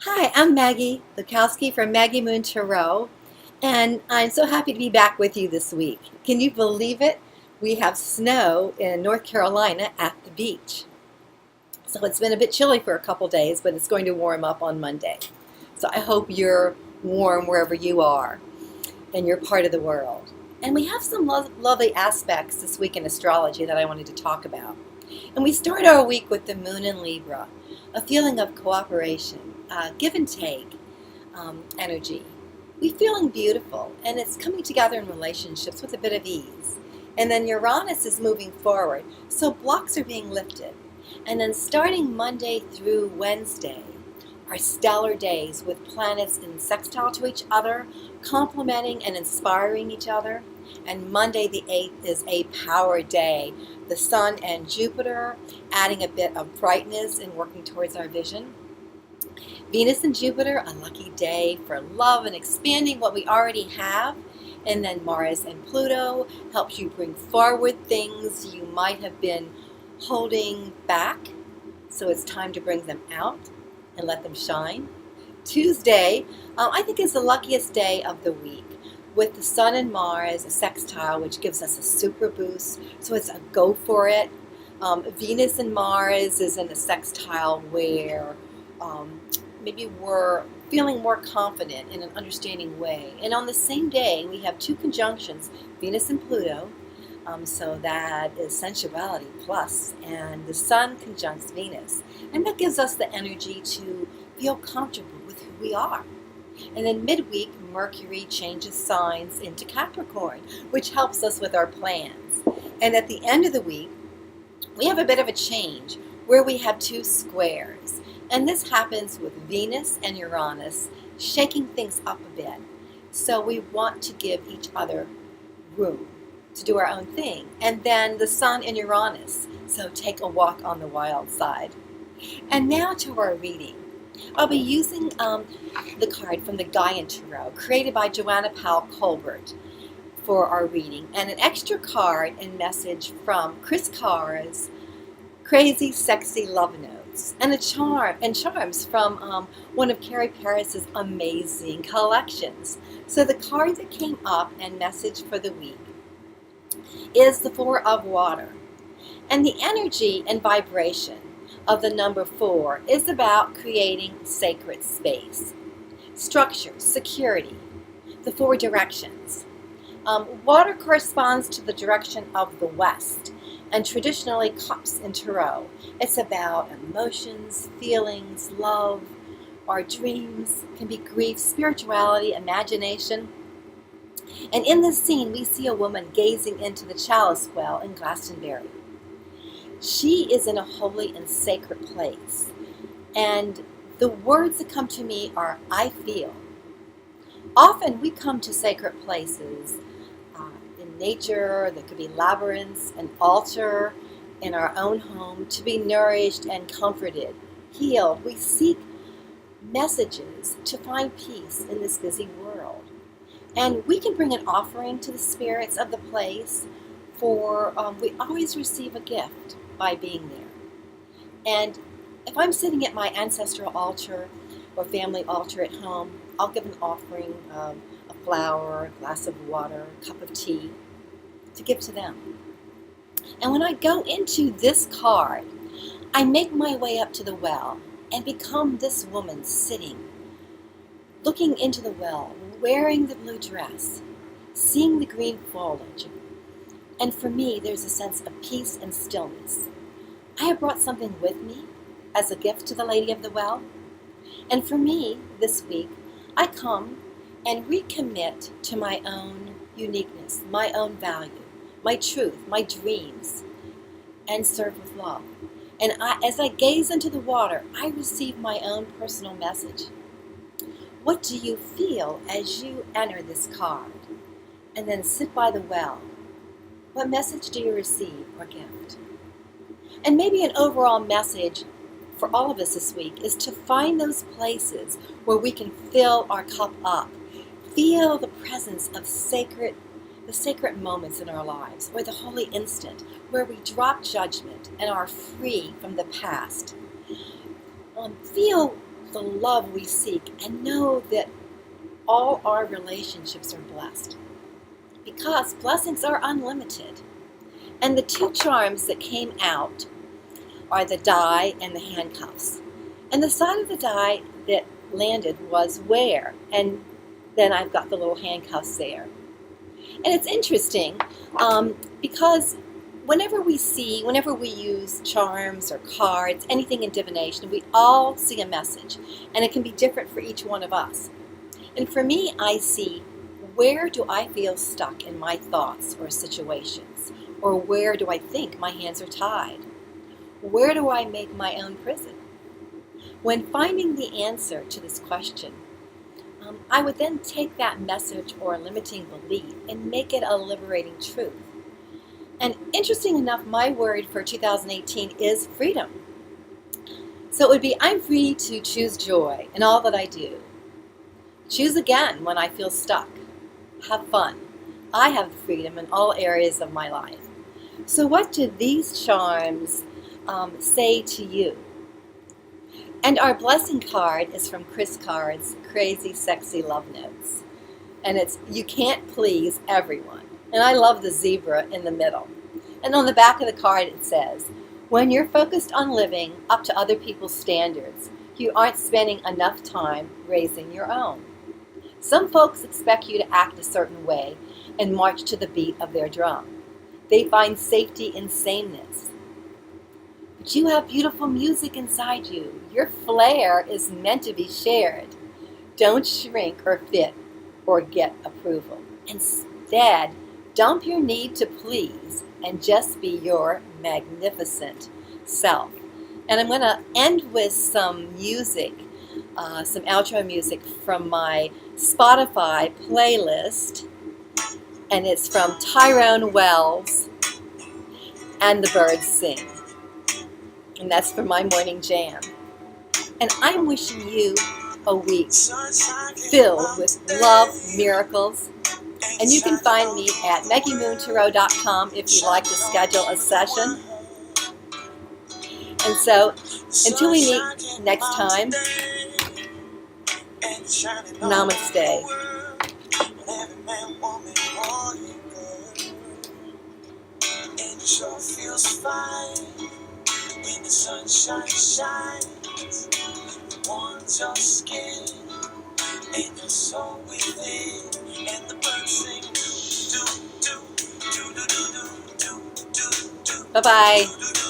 Hi, I'm Maggie Lukowski from Maggie Moon Tarot, and I'm so happy to be back with you this week. Can you believe it? We have snow in North Carolina at the beach. So it's been a bit chilly for a couple days, but it's going to warm up on Monday. So I hope you're warm wherever you are in your part of the world. And we have some lovely aspects this week in astrology that I wanted to talk about. And we start our week with the moon in Libra, a feeling of cooperation, give and take energy. We're feeling beautiful, and it's coming together in relationships with a bit of ease. And then Uranus is moving forward, so blocks are being lifted. And then starting Monday through Wednesday are stellar days with planets in sextile to each other, complementing and inspiring each other. And Monday the 8th is a power day. The Sun and Jupiter adding a bit of brightness and working towards our vision. Venus and Jupiter, a lucky day for love and expanding what we already have. And then Mars and Pluto helps you bring forward things you might have been holding back. So it's time to bring them out and let them shine. Tuesday, I think, is the luckiest day of the week, with the Sun and Mars, a sextile, which gives us a super boost. So it's a go for it. Venus and Mars is in a sextile where maybe we're feeling more confident in an understanding way. And on the same day, we have two conjunctions, Venus and Pluto. So that is sensuality plus, and the Sun conjuncts Venus. And that gives us the energy to feel comfortable with who we are. And then midweek, Mercury changes signs into Capricorn, which helps us with our plans. And at the end of the week, we have a bit of a change where we have two squares. And this happens with Venus and Uranus shaking things up a bit. So we want to give each other room to do our own thing. And then the Sun and Uranus, so take a walk on the wild side. And now to our reading. I'll be using the card from the Gaian Tarot, created by Joanna Powell Colbert, for our reading, and an extra card and message from Chris Carr's Crazy Sexy Love Notes, and charms from one of Carrie Paris's amazing collections. So the card that came up and message for the week is the Four of Water, and the energy and vibration of the number 4 is about creating sacred space, structure, security, the 4 directions. Water corresponds to the direction of the west, and traditionally cups in tarot. It's about emotions, feelings, love, our dreams, can be grief, spirituality, imagination. And in this scene, we see a woman gazing into the chalice well in Glastonbury. She is in a holy and sacred place. And the words that come to me are, I feel. Often we come to sacred places in nature. There could be labyrinths, an altar in our own home to be nourished and comforted, healed. We seek messages to find peace in this busy world. And we can bring an offering to the spirits of the place, for we always receive a gift by being there. And if I'm sitting at my ancestral altar or family altar at home, I'll give an offering of a flower, a glass of water, a cup of tea to give to them. And when I go into this card, I make my way up to the well and become this woman sitting, looking into the well, wearing the blue dress, seeing the green foliage. And for me, there's a sense of peace and stillness. I have brought something with me as a gift to the Lady of the Well. And for me, this week, I come and recommit to my own uniqueness, my own value, my truth, my dreams, and serve with love. And as I gaze into the water, I receive my own personal message. What do you feel as you enter this card and then sit by the well? What message do you receive or gift? And maybe an overall message for all of us this week is to find those places where we can fill our cup up, feel the presence of the sacred moments in our lives, or the holy instant, where we drop judgment and are free from the past. Feel the love we seek, and know that all our relationships are blessed, because blessings are unlimited. And the two charms that came out are the die and the handcuffs. And the side of the die that landed was wear, and then I've got the little handcuffs there. And it's interesting because whenever we use charms or cards, anything in divination, we all see a message, and it can be different for each one of us. And for me, I see, where do I feel stuck in my thoughts or situations? Or where do I think my hands are tied? Where do I make my own prison? When finding the answer to this question, I would then take that message or limiting belief and make it a liberating truth. And interesting enough, my word for 2018 is freedom. So it would be, I'm free to choose joy in all that I do. Choose again when I feel stuck. Have fun. I have the freedom in all areas of my life. So what do these charms say to you? And our blessing card is from Chris Card's Crazy Sexy Love Notes. And it's, you can't please everyone. And I love the zebra in the middle. And on the back of the card it says, when you're focused on living up to other people's standards, you aren't spending enough time raising your own. Some folks expect you to act a certain way and march to the beat of their drum. They find safety in sameness. But you have beautiful music inside you. Your flair is meant to be shared. Don't shrink or fit or get approval. Instead, dump your need to please and just be your magnificent self. And I'm going to end with some music, some outro music from my Spotify playlist. And it's from Tyrone Wells and the Birds Sing. And that's for my morning jam. And I'm wishing you a week filled with love, miracles. And you can find me at MaggieMoonTarot.com if you'd like to schedule a session. And so, until we meet next time, namaste. Sure feels fine when the sunshine shines, warms your skin and your soul within, and the birds sing do do do do do do do do. Bye bye.